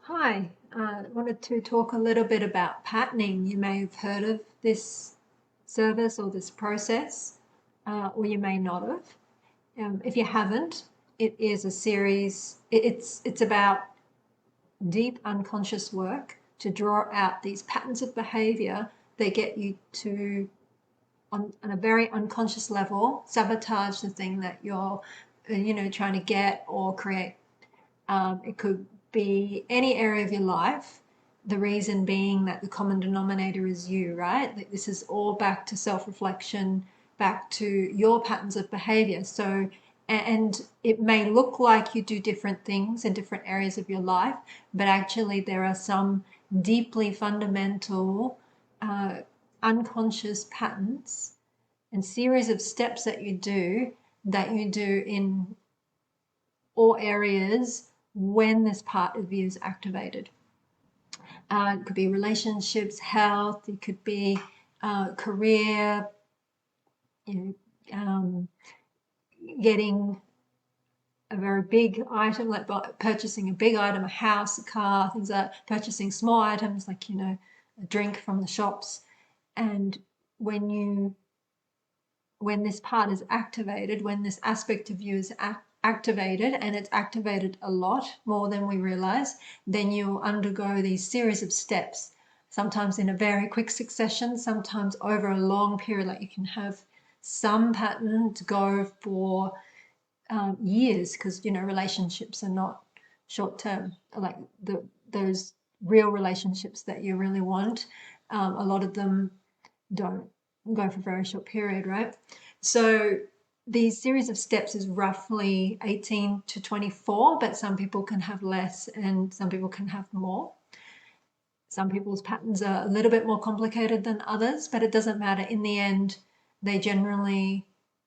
Hi, I wanted to talk a little bit about patterning. You may have heard of this service or this process, or you may not have. If you haven't, it is a series. It's about deep unconscious work to draw out these patterns of behavior that get you to, on a very unconscious level, sabotage the thing that you're, trying to get or create. It could be any area of your life. The reason being that the common denominator is you, right? Like this is all back to self-reflection, back to your patterns of behavior. So, and it may look like you do different things in different areas of your life, but actually there are some deeply fundamental unconscious patterns and series of steps that you do in all areas when this part of you is activated. It could be relationships, health, it could be career, you know, getting a very big item, like purchasing a big item, a house, a car, things like that, purchasing small items like, a drink from the shops. And when this part is activated, when this aspect of you is activated, and it's activated a lot more than we realize, then you'll undergo these series of steps, sometimes in a very quick succession, sometimes over a long period. Like you can have some patterns go for years, because relationships are not short term. Like those real relationships that you really want, a lot of them don't go for a very short period, right? So these series of steps is roughly 18 to 24, but some people can have less and some people can have more. Some people's patterns are a little bit more complicated than others, but it doesn't matter. In the end, they generally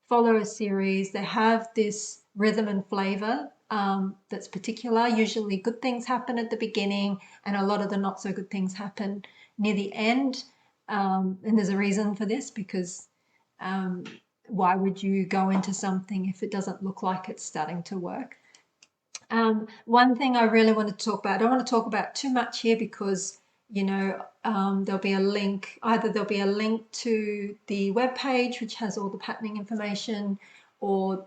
follow a series. They have this rhythm and flavor that's particular. Usually good things happen at the beginning and a lot of the not so good things happen near the end. And there's a reason for this, because why would you go into something if it doesn't look like it's starting to work? One thing I really want to talk about, I don't want to talk about too much here because, there'll be a link, either there'll be a link to the web page, which has all the patterning information, or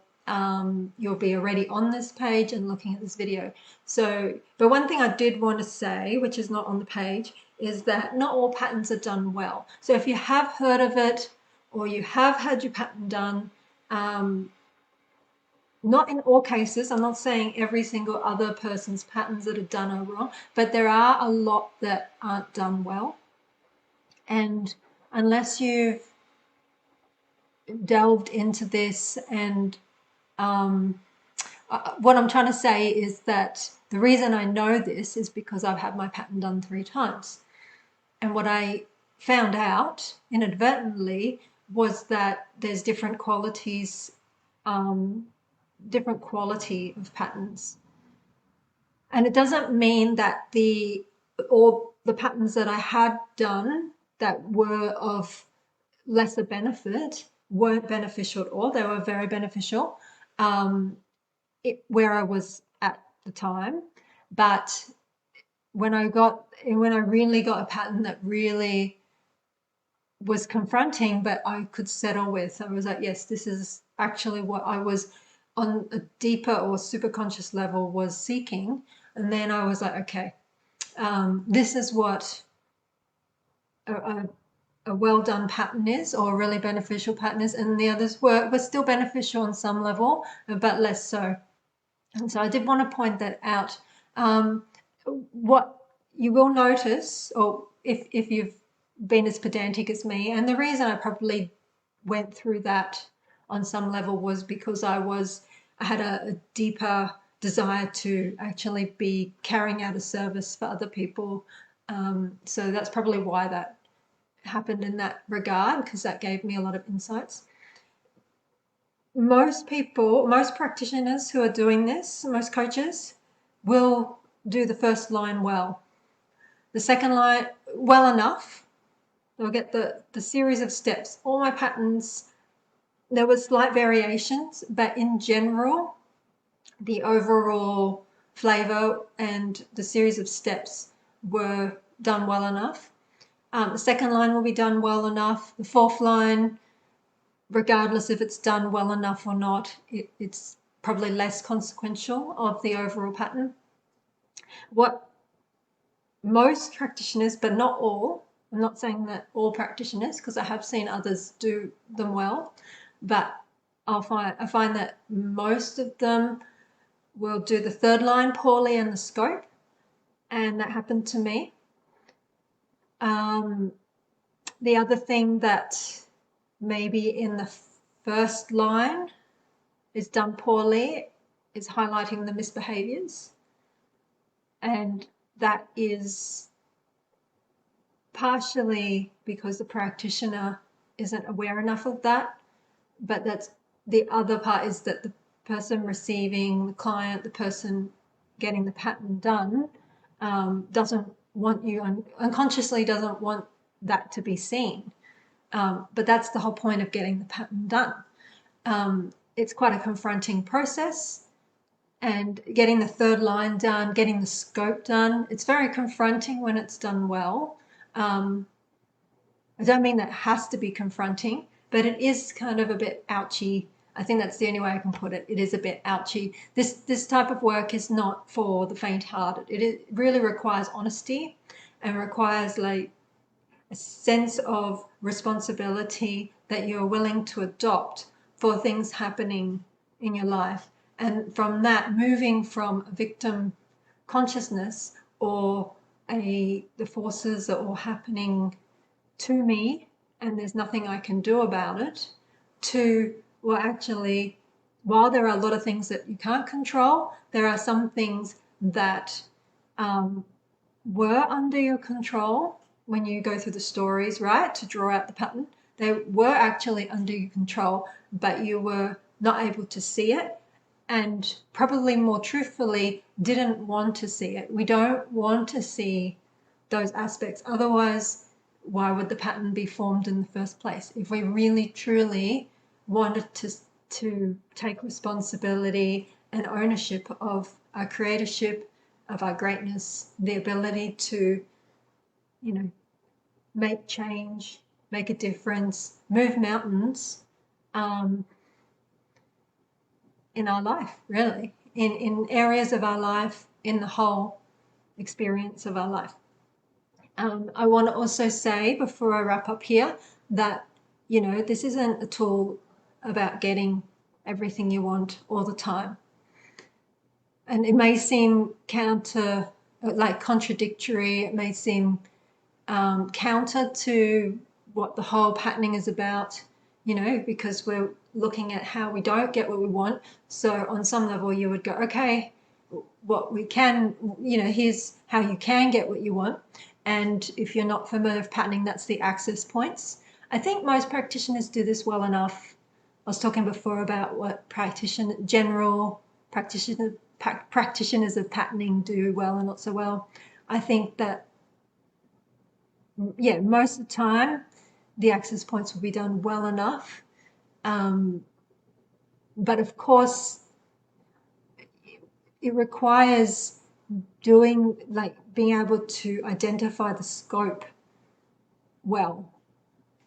you'll be already on this page and looking at this video. So, but one thing I did want to say, which is not on the page, is that not all patterns are done well. So if you have heard of it or you have had your pattern done, not in all cases, I'm not saying every single other person's patterns that are done are wrong, but there are a lot that aren't done well. And unless you've delved into this, and what I'm trying to say is that the reason I know this is because I've had my pattern done 3 times. And what I found out inadvertently was that there's different qualities, different quality of patterns. And it doesn't mean that all the patterns that I had done that were of lesser benefit weren't beneficial at all. They were very beneficial where I was at the time. But when I really got a pattern that really was confronting, but I could settle with, I was like, yes, this is actually what I was on a deeper or super conscious level was seeking. And then I was like, okay, this is what a well done pattern is, or a really beneficial pattern is, and the others were still beneficial on some level, but less so. And so I did want to point that out. What you will notice, or if you've been as pedantic as me, and the reason I probably went through that on some level was because I had a deeper desire to actually be carrying out a service for other people. So that's probably why that happened in that regard, because that gave me a lot of insights. Most people, most practitioners who are doing this, most coaches, will do the first line well. The second line, well enough. They'll get the series of steps. All my patterns, there were slight variations, but in general, the overall flavor and the series of steps were done well enough. The second line will be done well enough. The fourth line, regardless if it's done well enough or not, it's probably less consequential of the overall pattern. What most practitioners, but not all, I'm not saying that all practitioners, because I have seen others do them well, but I find that most of them will do the third line poorly and the scope, and that happened to me. The other thing that maybe in the first line is done poorly is highlighting the misbehaviors, and that is partially because the practitioner isn't aware enough of that, but that's the other part, is that the person receiving, the client, the person getting the pattern done, doesn't want you, unconsciously doesn't want that to be seen. But that's the whole point of getting the pattern done. It's quite a confronting process, and getting the third line done, getting the scope done, it's very confronting when it's done well. I don't mean that it has to be confronting, but it is kind of a bit ouchy. I think that's the only way I can put it. It is a bit ouchy. This type of work is not for the faint-hearted. It really requires honesty and requires like a sense of responsibility that you're willing to adopt for things happening in your life. And from that, moving from a victim consciousness or the forces are all happening to me and there's nothing I can do about it, to, well, actually, while there are a lot of things that you can't control, there are some things that were under your control when you go through the stories, right, to draw out the pattern. They were actually under your control, but you were not able to see it, and probably more truthfully didn't want to see it. We don't want to see those aspects. Otherwise, why would the pattern be formed in the first place? If we really truly wanted to take responsibility and ownership of our creatorship, of our greatness, the ability to, make change, make a difference, move mountains, in our life, really, in areas of our life, in the whole experience of our life. I want to also say before I wrap up here that, this isn't a tool about getting everything you want all the time. And it may seem contradictory, it may seem counter to what the whole patterning is about, because we're looking at how we don't get what we want. So on some level you would go, okay, what we can, here's how you can get what you want. And if you're not familiar with patterning, that's the access points. I think most practitioners do this well enough. I was talking before about what general practitioners of patterning do well and not so well. I think that, most of the time the access points will be done well enough. But of course, it requires being able to identify the scope well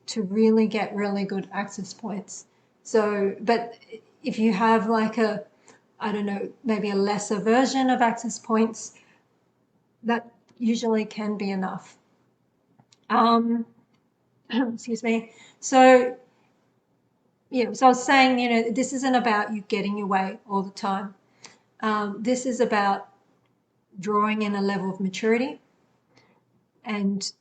to really get really good access points. So, but if you have maybe a lesser version of access points, that usually can be enough. Excuse me. So, so I was saying, this isn't about you getting your way all the time. This is about drawing in a level of maturity and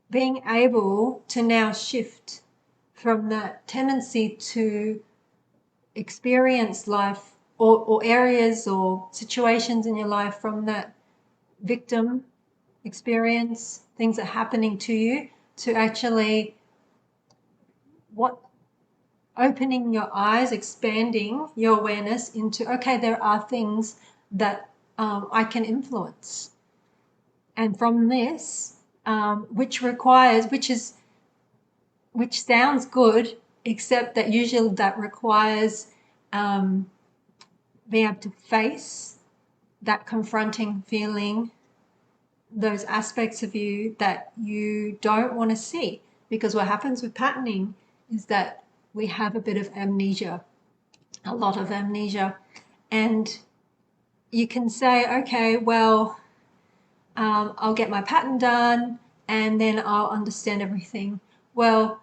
being able to now shift from that tendency to experience life or areas or situations in your life from that victim experience, things are happening to you, to actually opening your eyes, expanding your awareness into, okay, there are things that I can influence. And from this, which sounds good, except that usually that requires being able to face that confronting feeling, those aspects of you that you don't want to see. Because what happens with patterning is that we have a bit of amnesia, a lot of amnesia. And you can say, okay, well, I'll get my pattern done and then I'll understand everything. Well,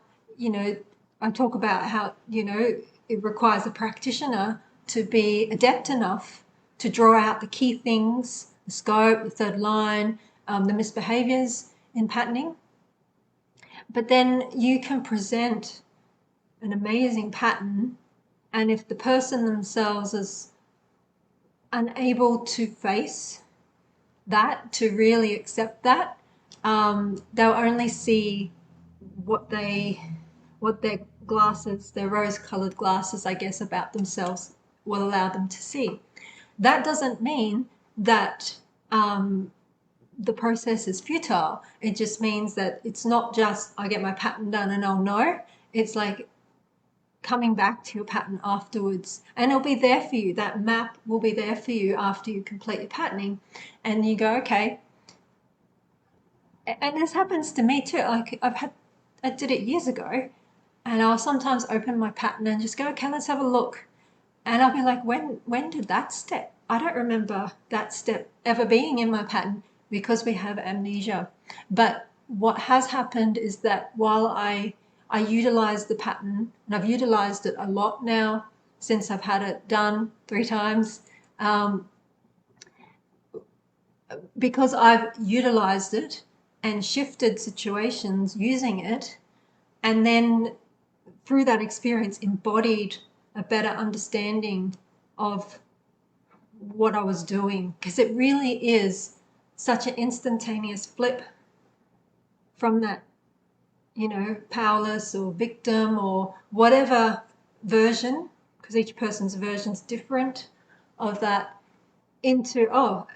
I talk about how, it requires a practitioner to be adept enough to draw out the key things, the scope, the third line, the misbehaviors in patterning. But then you can present an amazing pattern, and if the person themselves is unable to face that, to really accept that, they'll only see what their glasses, their rose-colored glasses, I guess, about themselves will allow them to see. That doesn't mean that the process is futile. It just means that it's not just I get my pattern done and I'll know. It's like coming back to your pattern afterwards, and it'll be there for you. That map will be there for you after you complete your patterning, and you go, okay. And this happens to me too. Like I did it years ago, and I'll sometimes open my pattern and just go, okay, let's have a look. And I'll be like, when did that step? I don't remember that step ever being in my pattern, because we have amnesia. But what has happened is that while I utilize the pattern, and I've utilized it a lot now since I've had it done 3 times, because I've utilized it and shifted situations using it, and then through that experience embodied a better understanding of what I was doing, because it really is such an instantaneous flip from that, powerless or victim or whatever version, because each person's version's different of that, into, oh,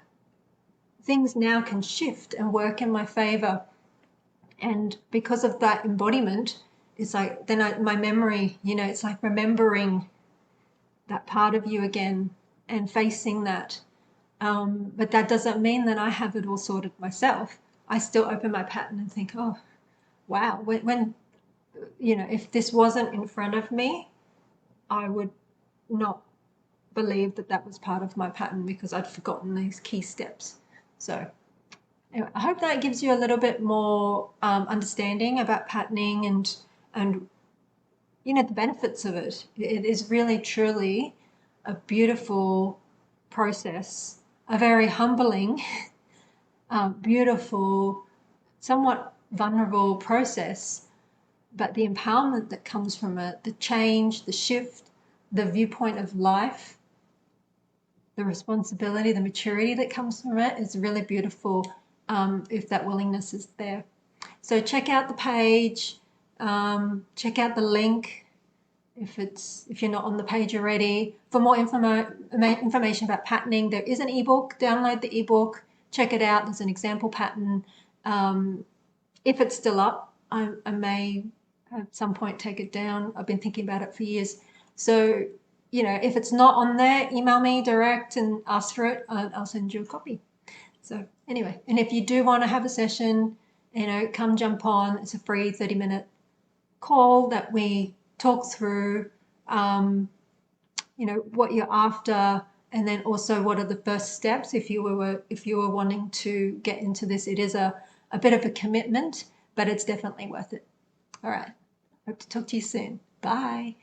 things now can shift and work in my favor. And because of that embodiment, it's like then my memory, it's like remembering that part of you again and facing that. But that doesn't mean that I have it all sorted myself. I still open my pattern and think, oh, wow, when if this wasn't in front of me, I would not believe that that was part of my pattern, because I'd forgotten these key steps. So anyway, I hope that gives you a little bit more understanding about patterning and the benefits of it. It is really truly a beautiful process, a very humbling, beautiful, somewhat vulnerable process, but the empowerment that comes from it, the change, the shift, the viewpoint of life, the responsibility, the maturity that comes from it is really beautiful, if that willingness is there. So check out the page, check out the link if you're not on the page already. For more information about patterning, there is an ebook. Download the ebook, check it out. There's an example pattern. If it's still up, I may at some point take it down. I've been thinking about it for years. So, if it's not on there, email me direct and ask for it. I'll send you a copy. So anyway, and if you do want to have a session, come jump on. It's a free 30-minute call that we talk through, what you're after, and then also what are the first steps if you were wanting to get into this. It is a bit of a commitment, but it's definitely worth it. All right. Hope to talk to you soon. Bye.